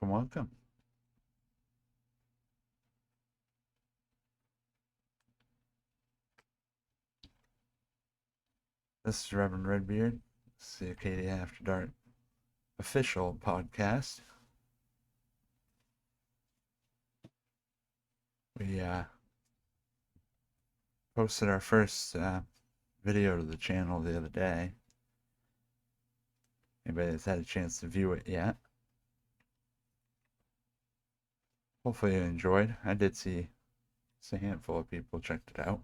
Welcome, welcome. This is Reverend Redbeard. It's the Acadia After Dark official podcast. We posted our first video to the channel the other day. Anybody that's had a chance to view it yet? Hopefully you enjoyed. I did see a handful of people checked it out.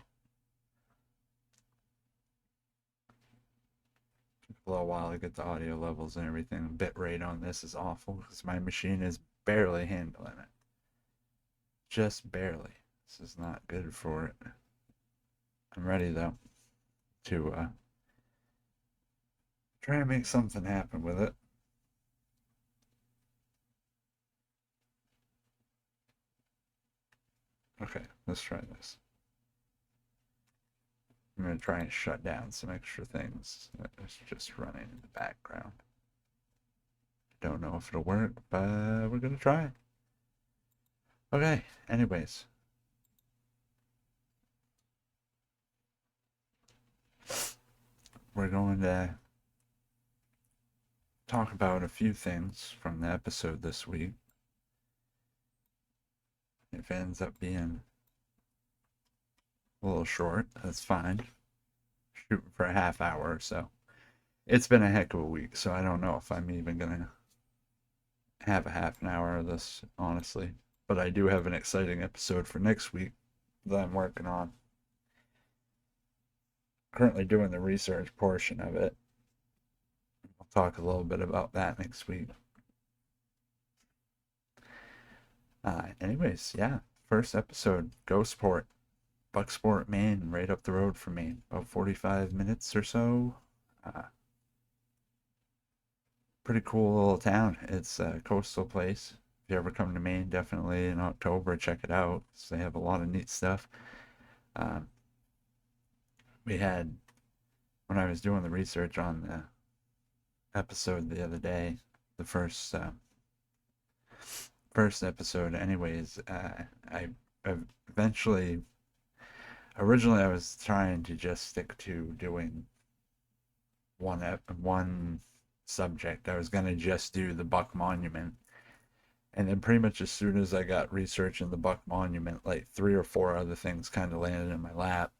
Took a little while to get the audio levels and everything. Bit rate on this is awful because my machine is barely handling it. Just barely. This is not good for it. I'm ready though to try and make something happen with it. Okay, let's try this. I'm going to try and shut down some extra things that's just running in the background. Don't know if it'll work, but we're going to try. Okay, anyways. We're going to talk about a few things from the episode this week. If it ends up being a little short, that's fine. Shooting for a half hour or so. It's been a heck of a week, so I don't know if I'm even going to have a half an hour of this, honestly. But I do have an exciting episode for next week that I'm working on. Currently doing the research portion of it. I'll talk a little bit about that next week. Anyways, yeah, first episode, Ghostport, Bucksport, Maine, right up the road from me, about 45 minutes or so. Pretty cool little town. It's a coastal place. If you ever come to Maine, definitely in October, check it out. They have a lot of neat stuff. Um, we had, when I was doing the research on the episode the other day, the first episode, anyways, I eventually, originally I was trying to just stick to doing one subject. I was gonna just do the Buck Monument, and then pretty much as soon as I got researching the Buck Monument, like three or four other things kind of landed in my lap.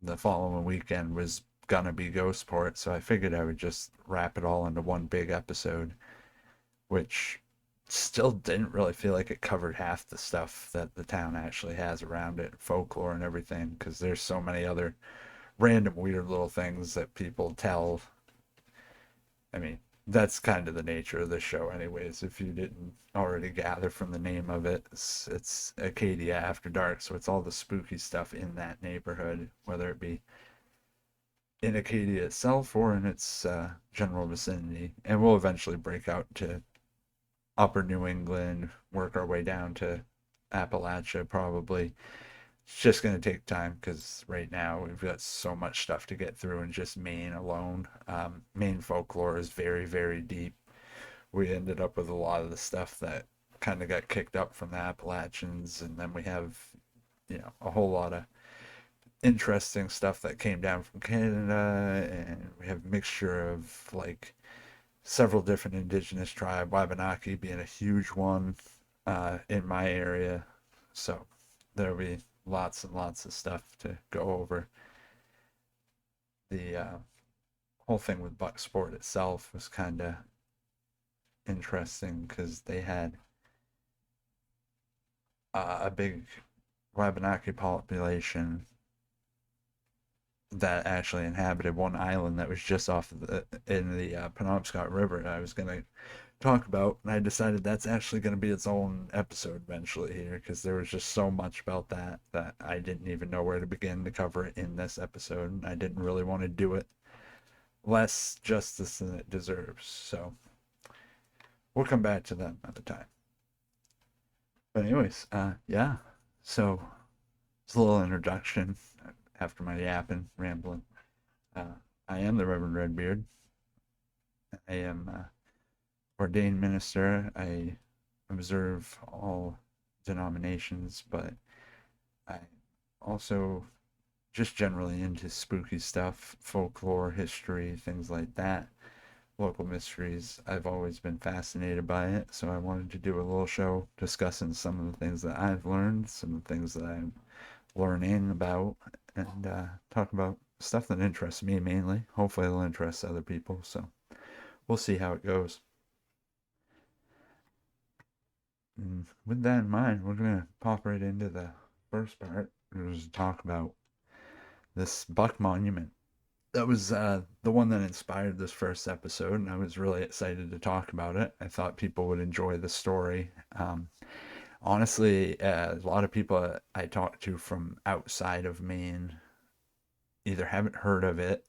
The following weekend was gonna be Ghostport, so I figured I would just wrap it all into one big episode, which still didn't really feel like it covered half the stuff that the town actually has around it, folklore and everything, because there's so many other random weird little things that people tell. I mean, that's kind of the nature of the show, anyways. If you didn't already gather from the name of it, it's Acadia After Dark, so it's all the spooky stuff in that neighborhood, whether it be in Acadia itself or in its general vicinity. And we'll eventually break out to upper New England, work our way down to Appalachia, probably. It's just going to take time because right now we've got so much stuff to get through in just Maine alone. Maine folklore is very, very deep. We ended up with a lot of the stuff that kind of got kicked up from the Appalachians, and then we have, a whole lot of interesting stuff that came down from Canada, and we have a mixture of like several different indigenous tribes, Wabanaki being a huge one in my area. So there'll be lots and lots of stuff to go over. The whole thing with Bucksport itself was kind of interesting because they had a big Wabanaki population that actually inhabited one island that was just off of in the Penobscot River that I was going to talk about, and I decided that's actually going to be its own episode eventually here because there was just so much about that I didn't even know where to begin to cover it in this episode, and I didn't really want to do it less justice than it deserves. So we'll come back to that another time. But anyways, yeah. So it's a little introduction after my yapping, rambling. I am the Reverend Redbeard. I am ordained minister. I observe all denominations, but I also just generally into spooky stuff, folklore, history, things like that, local mysteries. I've always been fascinated by it, so I wanted to do a little show discussing some of the things that I've learned, some of the things that I'm learning about, and talk about stuff that interests me mainly. Hopefully, it'll interest other people, so we'll see how it goes. And with that in mind, we're going to pop right into the first part, which is talk about this Buck Monument. That was the one that inspired this first episode, and I was really excited to talk about it. I thought people would enjoy the story. Honestly, a lot of people I talked to from outside of Maine either haven't heard of it,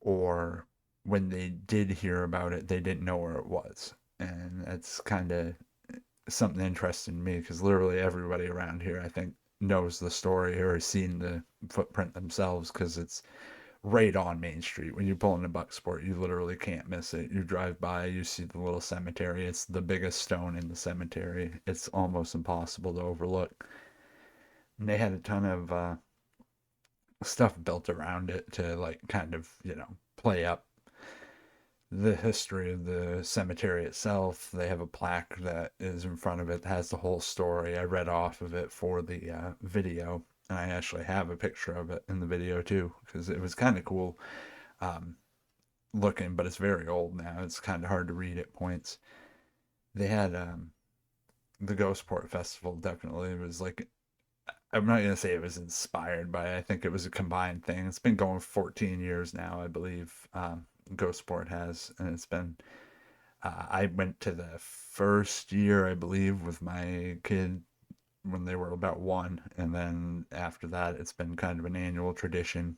or when they did hear about it, they didn't know where it was. And that's kind of something interesting to me because literally everybody around here, I think, knows the story or has seen the footprint themselves because it's right on Main Street. When you pull into Bucksport, you literally can't miss it. You drive by, you see the little cemetery. It's the biggest stone in the cemetery. It's almost impossible to overlook. And they had a ton of stuff built around it to like kind of, play up the history of the cemetery itself. They have a plaque that is in front of it that has the whole story. I read off of it for the video, and I actually have a picture of it in the video too because it was kind of cool um, looking, but it's very old now. It's kind of hard to read at points. They had the Ghostport Festival definitely was like, I'm not going to say it was inspired by it. I think it was a combined thing. It's been going 14 years now, I believe. Ghostport has, and it's been I went to the first year, I believe, with my kid when they were about one, and then after that, it's been kind of an annual tradition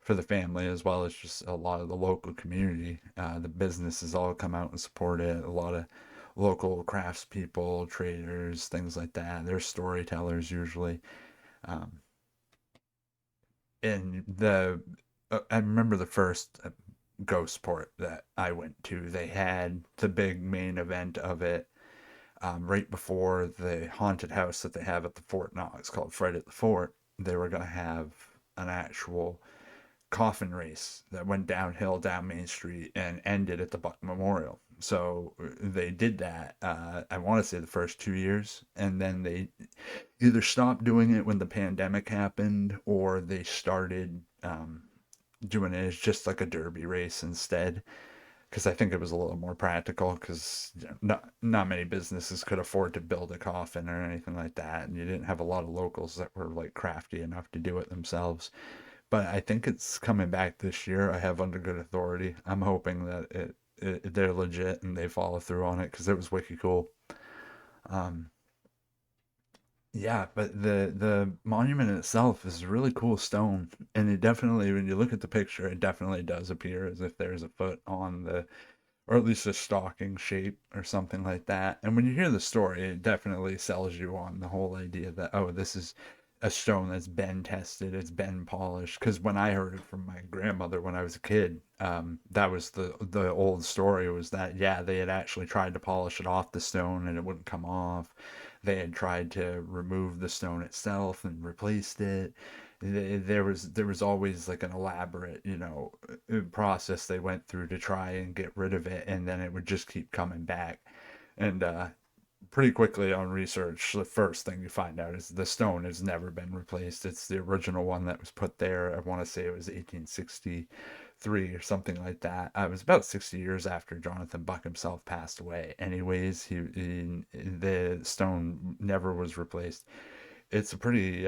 for the family as well as just a lot of the local community. The businesses all come out and support it. A lot of local craftspeople, traders, things like that. They're storytellers usually. Um, and I remember the first Ghostport that I went to. They had the big main event of it right before the haunted house that they have at the Fort Knox called Fright at the Fort. They were going to have an actual coffin race that went downhill down Main Street and ended at the Buck Memorial. So they did that. I want to say the first 2 years, and then they either stopped doing it when the pandemic happened, or they started doing it as just like a derby race instead. Because I think it was a little more practical. Because not many businesses could afford to build a coffin or anything like that, and you didn't have a lot of locals that were like crafty enough to do it themselves. But I think it's coming back this year. I have under good authority. I'm hoping that they're legit and they follow through on it because it was wicked cool. Um, yeah, but the monument itself is a really cool stone, and it definitely, when you look at the picture, it definitely does appear as if there's a foot on the, or at least a stalking shape or something like that. And when you hear the story, it definitely sells you on the whole idea that, oh, this is a stone that's been tested, it's been polished. Because when I heard it from my grandmother when I was a kid, that was the old story was that yeah, they had actually tried to polish it off the stone and it wouldn't come off. They had tried to remove the stone itself and replaced it. There was always like an elaborate, process they went through to try and get rid of it, and then it would just keep coming back. And pretty quickly on research, the first thing you find out is the stone has never been replaced. It's the original one that was put there. I want to say it was 1863 or something like that. I was about 60 years after Jonathan Buck himself passed away. Anyways, the stone never was replaced. It's a pretty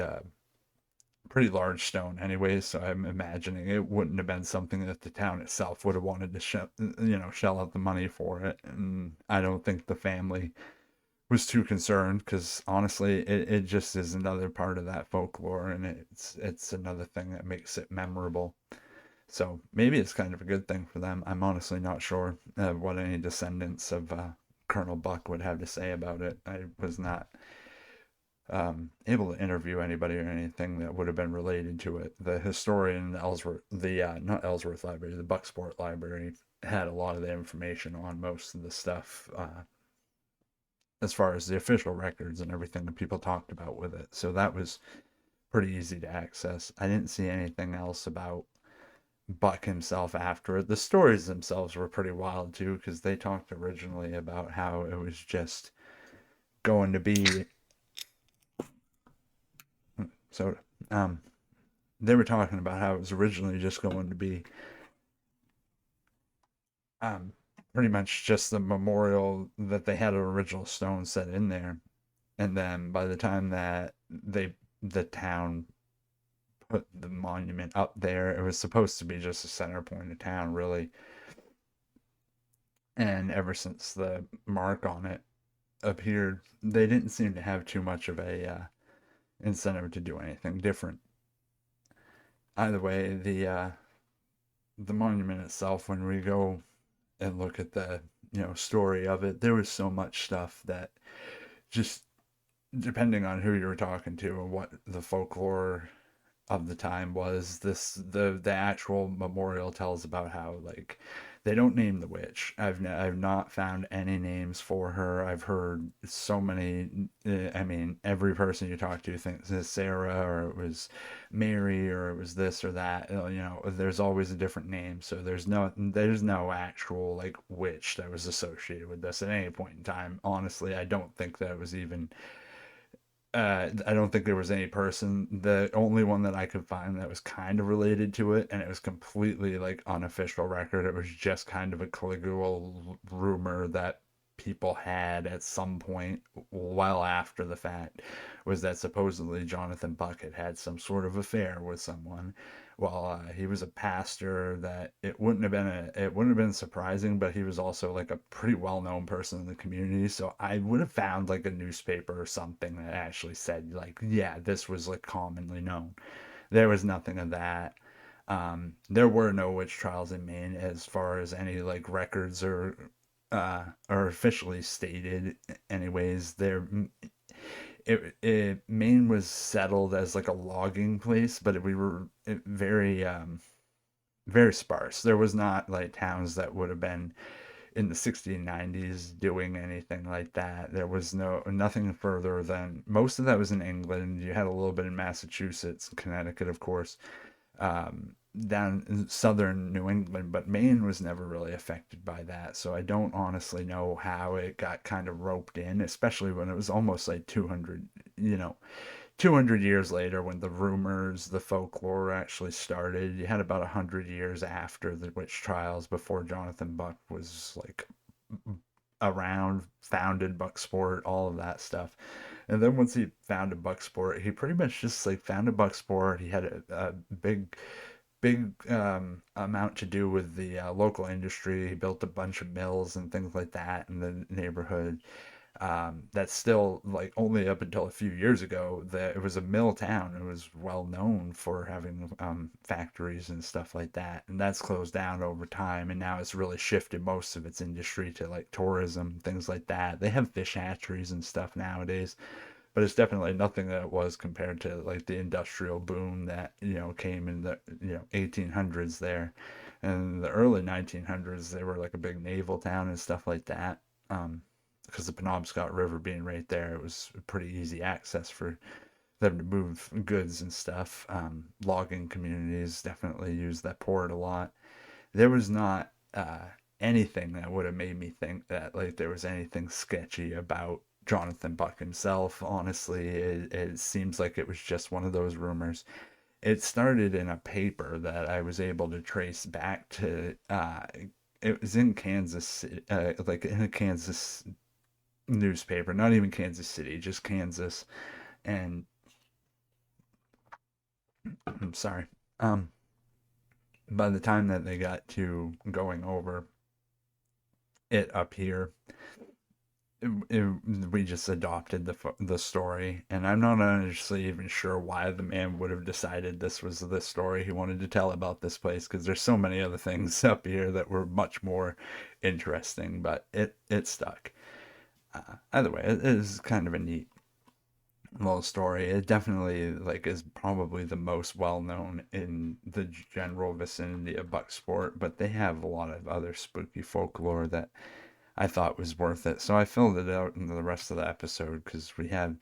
large stone anyways, so I'm imagining it wouldn't have been something that the town itself would have wanted to shell out the money for it. And I don't think the family was too concerned because honestly it just is another part of that folklore, and it's another thing that makes it memorable. So maybe it's kind of a good thing for them. I'm honestly not sure what any descendants of Colonel Buck would have to say about it. I was not able to interview anybody or anything that would have been related to it. The historian, Ellsworth, the not Ellsworth Library, the Bucksport Library, had a lot of the information on most of the stuff. as far as the official records and everything that people talked about with it. So that was pretty easy to access. I didn't see anything else about Buck himself after it. The stories themselves were pretty wild too, because they talked originally about how it was just going to be so um they were talking about how it was originally just going to be um pretty much just the memorial that they had an original stone set in there, and then by the time that the town put the monument up there, it was supposed to be just the center point of town really. And ever since the mark on it appeared, they didn't seem to have too much of a incentive to do anything different. Either way, the monument itself, when we go and look at the story of it, there was so much stuff that just depending on who you were talking to and what the folklore of the time was, the actual memorial tells about how like they don't name the witch. I've not found any names for her. I've heard so many. I mean, every person you talk to thinks it's Sarah or it was Mary or it was this or that. There's always a different name. So there's no actual like witch that was associated with this at any point in time. Honestly, I don't think that it was even I don't think there was any person. The only one that I could find that was kind of related to it, and it was completely like unofficial record. It was just kind of a Caligula rumor that people had at some point well after the fact, was that supposedly Jonathan Buck had had some sort of affair with someone. Well, he was a pastor. That it wouldn't have been surprising, but he was also like a pretty well known person in the community. So I would have found like a newspaper or something that actually said like, yeah, this was like commonly known. There was nothing of that. There were no witch trials in Maine as far as any like records or officially stated. Anyways, Maine was settled as like a logging place, but we were very very sparse. There was not like towns that would have been in the 1690s doing anything like that. There was nothing further than most of that was in England. You had a little bit in Massachusetts, Connecticut, of course, down in southern New England, but Maine was never really affected by that. So I don't honestly know how it got kind of roped in, especially when it was almost like 200 years later when the rumors, the folklore actually started. You had about 100 years after the witch trials before Jonathan Buck was like around, founded Bucksport, all of that stuff. And then once he founded Bucksport, he pretty much just like founded Bucksport. He had a big amount to do with the local industry. He built a bunch of mills and things like that in the neighborhood. That's still like only up until a few years ago that it was a mill town. It was well known for having factories and stuff like that, and that's closed down over time. And now it's really shifted most of its industry to like tourism, things like that. They have fish hatcheries and stuff nowadays, but it's definitely nothing that it was compared to like the industrial boom that came in the 1800s there, and the early 1900s. They were like a big naval town and stuff like that. Because the Penobscot River being right there, it was pretty easy access for them to move goods and stuff. Logging communities definitely used that port a lot. There was not anything that would have made me think that like there was anything sketchy about Jonathan Buck himself. Honestly, it seems like it was just one of those rumors. It started in a paper that I was able to trace back to. It was in Kansas, like in a Kansas newspaper, not even Kansas City, just Kansas. And I'm sorry. Um, by the time that they got to going over it up here, we just adopted the story, and I'm not honestly even sure why the man would have decided this was the story he wanted to tell about this place, because there's so many other things up here that were much more interesting, but it stuck. Either way, it is kind of a neat little story. It definitely like is probably the most well known in the general vicinity of Bucksport, but they have a lot of other spooky folklore that I thought was worth it. So I filled it out in the rest of the episode because we had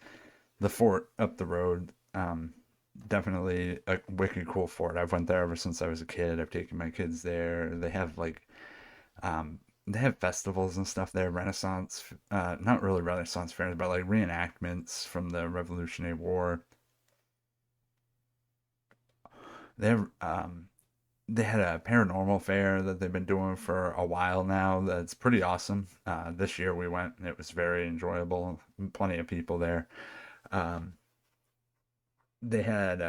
the fort up the road. Definitely a wicked cool fort. I've went there ever since I was a kid. I've taken my kids there. They have festivals and stuff there, Renaissance, not really Renaissance fairs, but like reenactments from the Revolutionary War. They have they had a paranormal fair that they've been doing for a while now. That's pretty awesome. This year we went and it was very enjoyable. Plenty of people there. Um, they had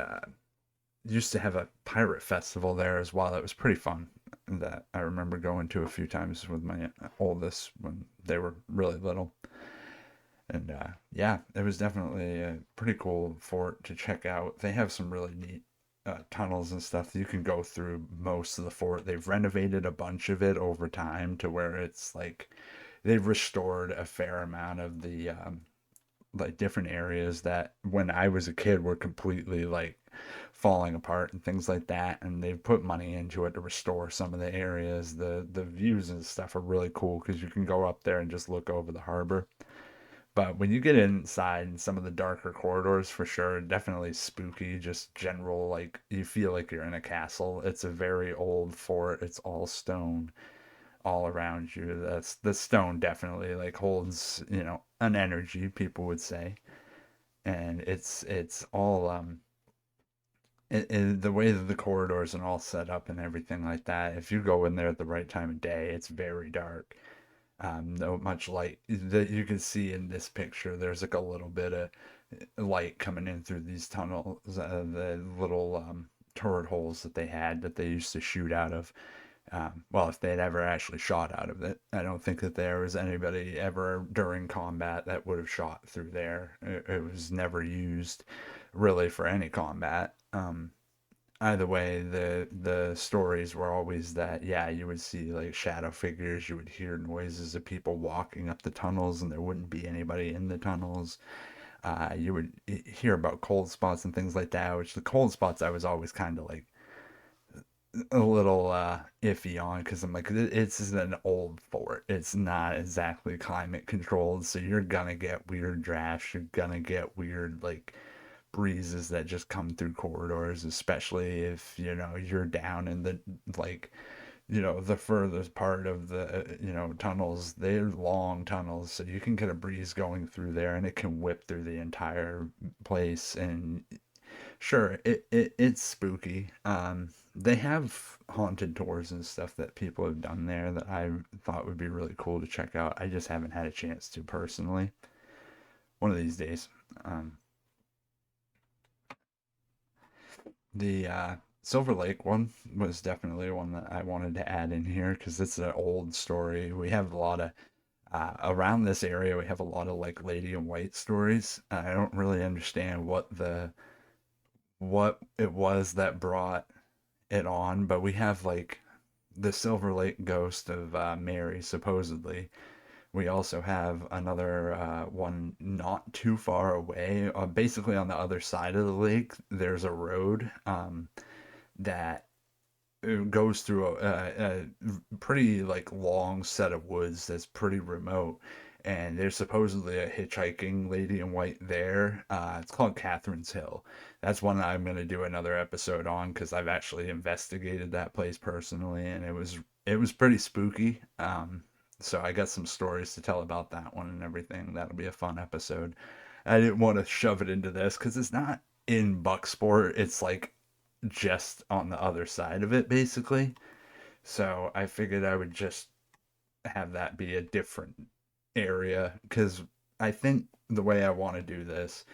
used to have a pirate festival there as well. It was pretty fun. That I remember going to a few times with my oldest when they were really little. And yeah, it was definitely a pretty cool fort to check out. They have some really neat tunnels and stuff that you can go through most of the fort. They've renovated a bunch of it over time to where it's like they've restored a fair amount of the like different areas that when I was a kid were completely like falling apart and things like that. And they've put money into it to restore some of the areas. The views and stuff are really cool because you can go up there and just look over the harbor. But when you get inside in some of the darker corridors, for sure, definitely spooky, just general, like you feel like you're in a castle. It's a very old fort. It's all stone all around you. That's the stone definitely like holds, an energy, people would say. And it's all the way that the corridors and all set up and everything like that. If you go in there at the right time of day, it's very dark. No much light that you can see in this picture. There's like a little bit of light coming in through these tunnels, the little turret holes that they had that they used to shoot out of. Well, if they'd ever actually shot out of it, I don't think that there was anybody ever during combat that would have shot through there. It was never used really for any combat. Either way, the stories were always that yeah, you would see like shadow figures, you would hear noises of people walking up the tunnels, and there wouldn't be anybody in the tunnels. You would hear about cold spots and things like that. Which the cold spots I was always kind of like a little iffy on because I'm like it's an old fort. It's not exactly climate controlled, so you're gonna get weird drafts. You're gonna get weird like breezes that just come through corridors, especially if you're down in the like the furthest part of the tunnels. They're long tunnels, so you can get a breeze going through there, and it can whip through the entire place. And sure, it's spooky. They have haunted tours and stuff that people have done there that I thought would be really cool to check out. I just haven't had a chance to personally. One of these days. Um, The Silver Lake one was definitely one that I wanted to add in here because it's an old story. We have a lot of around this area. We have a lot of like Lady in White stories. I don't really understand what it was that brought it on, but we have like the Silver Lake ghost of Mary supposedly. We also have another one not too far away. Basically, on the other side of the lake, there's a road that goes through a pretty like long set of woods that's pretty remote. And there's supposedly a hitchhiking lady in white there. It's called Catherine's Hill. That's one that I'm going to do another episode on because I've actually investigated that place personally, and it was pretty spooky. So I got some stories to tell about that one and everything. That'll be a fun episode. I didn't want to shove it into this because it's not in Bucksport. It's like just on the other side of it, basically. So I figured I would just have that be a different area because I think the way I want to do this,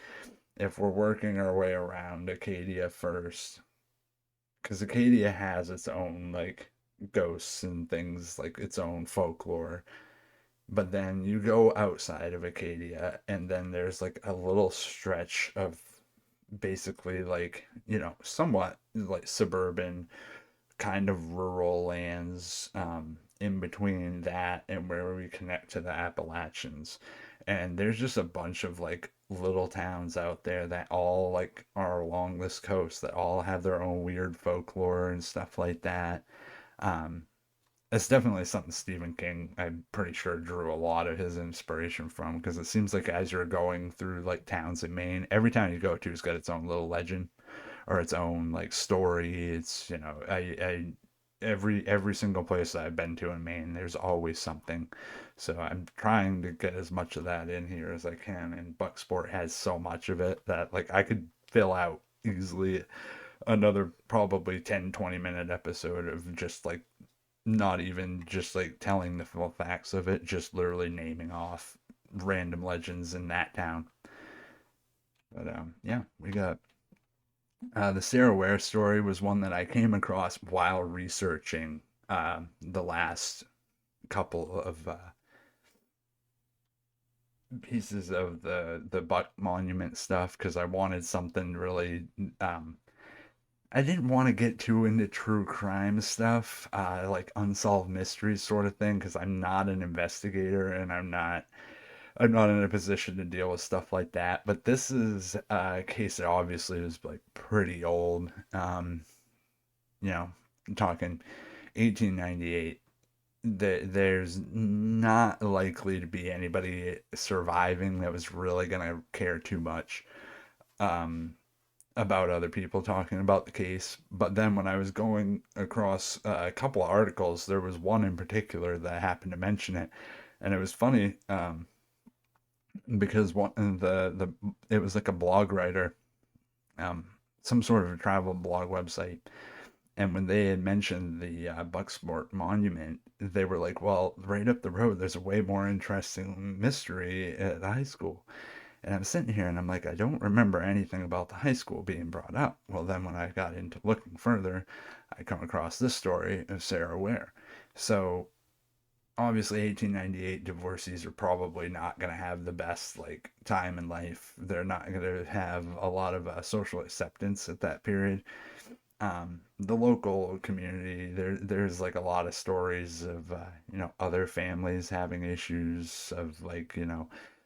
if we're working our way around Acadia first, because Acadia has its own like ghosts and things like its own folklore. But then you go outside of Acadia, and then there's like a little stretch of basically like, somewhat like suburban kind of rural lands in between that and where we connect to the Appalachians. And there's just a bunch of like little towns out there that all like are along this coast that all have their own weird folklore and stuff like that. Um, it's definitely something Stephen King, I'm pretty sure, drew a lot of his inspiration from, because it seems like as you're going through like towns in Maine, every town you go to has got its own little legend or its own like story. It's, I every single place that I've been to in Maine, there's always something. So I'm trying to get as much of that in here as I can. And Bucksport has so much of it that like I could fill out easily another probably 10-20 minute episode of just like not even just like telling the full facts of it, just literally naming off random legends in that town. But yeah, we got the Sarah Ware story was one that I came across while researching the last couple of pieces of the Buck Monument stuff because I wanted something really. I didn't want to get too into true crime stuff, like unsolved mysteries sort of thing, because I'm not an investigator and I'm not in a position to deal with stuff like that. But this is a case that obviously is like pretty old. You know, I'm talking 1898. There's not likely to be anybody surviving that was really gonna care too much um, about other people talking about the case. But then when I was going across a couple of articles, there was one in particular that happened to mention it, and it was funny because one the it was like a blog writer, um, some sort of a travel blog website. And when they had mentioned the Bucksport Monument, they were like, well, right up the road, there's a way more interesting mystery at the high school. And I'm sitting here and I'm like, I don't remember anything about the high school being brought up. Well, then when I got into looking further, I come across this story of Sarah Ware. So obviously 1898 divorcees are probably not going to have the best like time in life. They're not going to have a lot of social acceptance at that period. The local community, there's like a lot of stories of other families having issues of like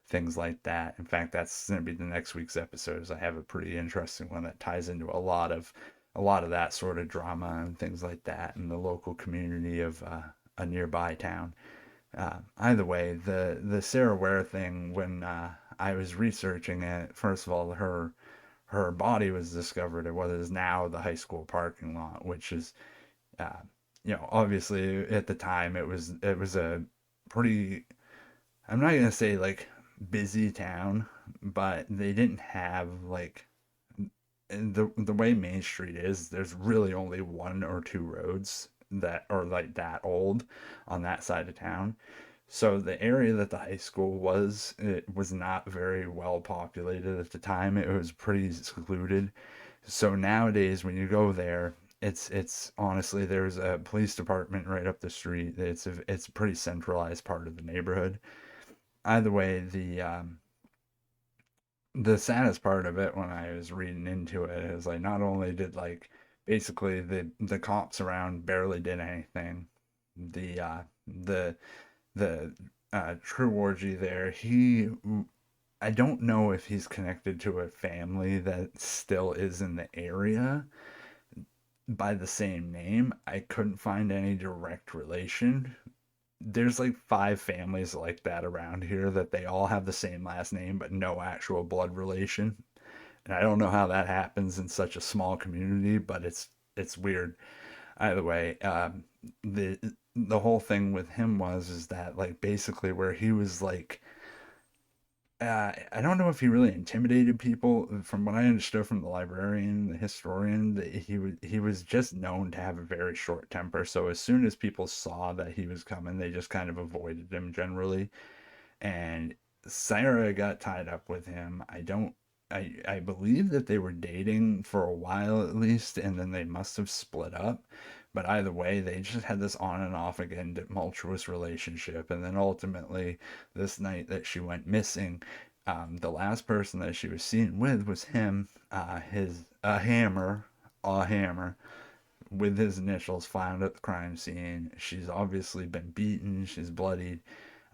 things like that. In fact, that's going to be the next week's episode. Is I have a pretty interesting one that ties into a lot of that sort of drama and things like that in the local community of a nearby town. Either way, the Sarah Ware thing, when I was researching it, first of all, her body was discovered at what is now the high school parking lot, which is, uh, obviously at the time it was a pretty, I'm not gonna say like busy town, but they didn't have like the way Main Street is. There's really only one or two roads that are like that old on that side of town. So the area that the high school was, it was not very well populated at the time. It was pretty secluded. So nowadays when you go there, it's honestly there's a police department right up the street. It's a pretty centralized part of the neighborhood. Either way, the saddest part of it when I was reading into it is like not only did like basically the cops around barely did anything. The the True Orgy there, I don't know if he's connected to a family that still is in the area by the same name. I couldn't find any direct relation. There's like five families like that around here that they all have the same last name but no actual blood relation. And I don't know how that happens in such a small community, but it's weird. Either way, the the whole thing with him was is that like basically where he was like I don't know if he really intimidated people. From what I understood from the librarian, the historian, that he was just known to have a very short temper. So as soon as people saw that he was coming, they just kind of avoided him generally. And Sarah got tied up with him. I believe that they were dating for a while at least, and then they must have split up. But either way, they just had this on and off again tumultuous relationship. And then ultimately, this night that she went missing, the last person that she was seen with was him, his a hammer with his initials found at the crime scene. She's obviously been beaten. She's bloodied.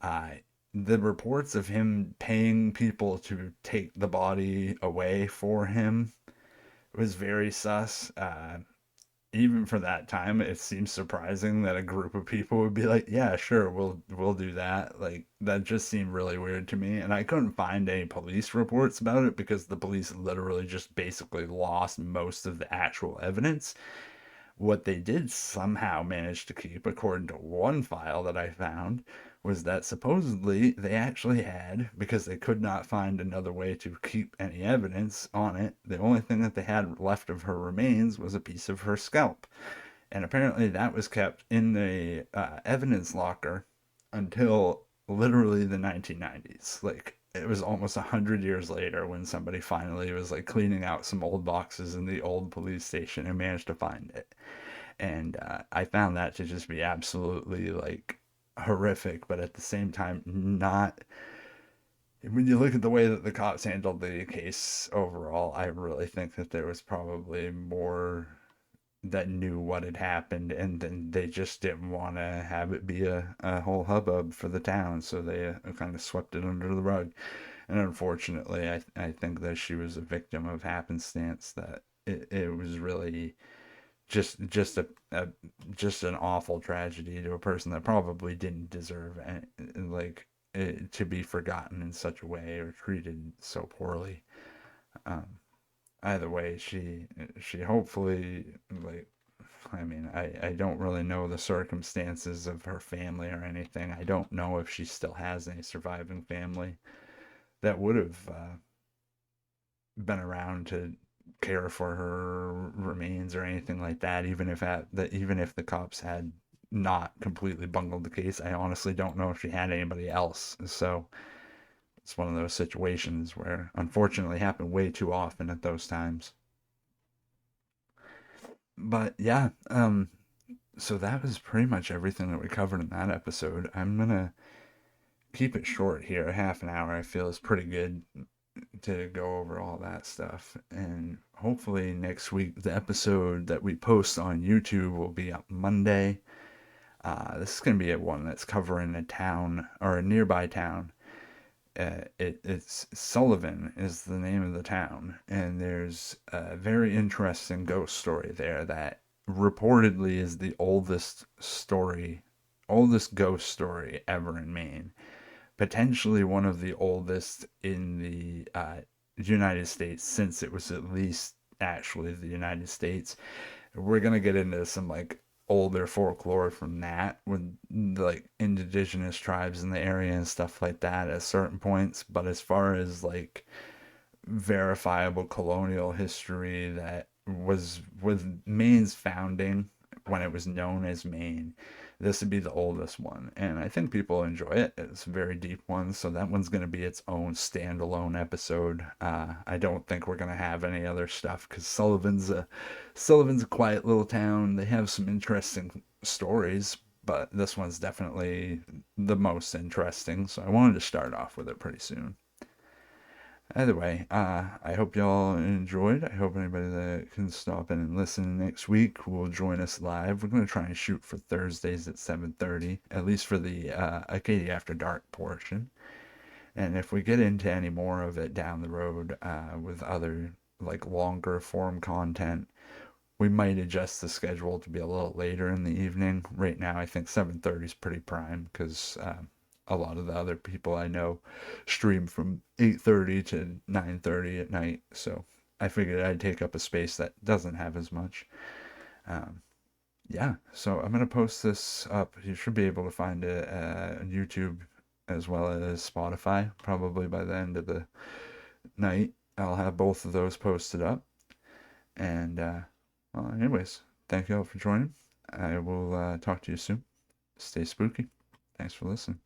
Uh, the reports of him paying people to take the body away for him was very sus. even for that time, it seems surprising that a group of people would be like, "Yeah, sure, we'll do that." Like that just seemed really weird to me, and I couldn't find any police reports about it because the police literally just basically lost most of the actual evidence. What they did somehow manage to keep, according to one file that I found, was that supposedly they actually had, because they could not find another way to keep any evidence on it, the only thing that they had left of her remains was a piece of her scalp. And apparently that was kept in the evidence locker until literally the 1990s. Like, it was almost 100 years later when somebody finally was like cleaning out some old boxes in the old police station and managed to find it. And I found that to just be absolutely like horrific, but at the same time, not. When you look at the way that the cops handled the case overall, I really think that there was probably more that knew what had happened, and then they just didn't want to have it be a whole hubbub for the town, so they kind of swept it under the rug. And unfortunately, I think that she was a victim of happenstance, that it was really just a just an awful tragedy to a person that probably didn't deserve any, like to be forgotten in such a way or treated so poorly. Um, Either way, she hopefully, like, I mean, I don't really know the circumstances of her family or anything. I don't know if she still has any surviving family that would have been around to care for her remains or anything like that. Even if the cops had not completely bungled the case, I honestly don't know if she had anybody else. So it's one of those situations where unfortunately happen way too often at those times. But yeah, so that was pretty much everything that we covered in that episode. I'm gonna keep it short here. Half an hour I feel is pretty good to go over all that stuff. And hopefully next week, the episode that we post on YouTube will be up Monday. This is going to be a one that's covering a town or a nearby town. It's Sullivan is the name of the town, and there's a very interesting ghost story there that reportedly is the oldest ghost story ever in Maine, potentially one of the oldest in the United States, since it was at least actually the United States. We're gonna get into some like older folklore from that with like indigenous tribes in the area and stuff like that at certain points. But as far as like verifiable colonial history that was with Maine's founding when it was known as Maine. This would be the oldest one, and I think people enjoy it. It's a very deep one, so that one's going to be its own standalone episode. I don't think we're going to have any other stuff because Sullivan's a quiet little town. They have some interesting stories, but this one's definitely the most interesting. So I wanted to start off with it pretty soon. Either way, I hope y'all enjoyed. I hope anybody that can stop in and listen next week will join us live. We're going to try and shoot for Thursdays at 7:30, at least for the Acadia After Dark portion. And if we get into any more of it down the road with other like longer form content, we might adjust the schedule to be a little later in the evening. Right now, I think 7:30 is pretty prime because a lot of the other people I know stream from 8:30 to 9:30 at night. So I figured I'd take up a space that doesn't have as much. Um, yeah, so I'm gonna post this up. You should be able to find it on YouTube as well as Spotify probably by the end of the night. I'll have both of those posted up. And well, anyways, thank you all for joining. I will talk to you soon. Stay spooky. Thanks for listening.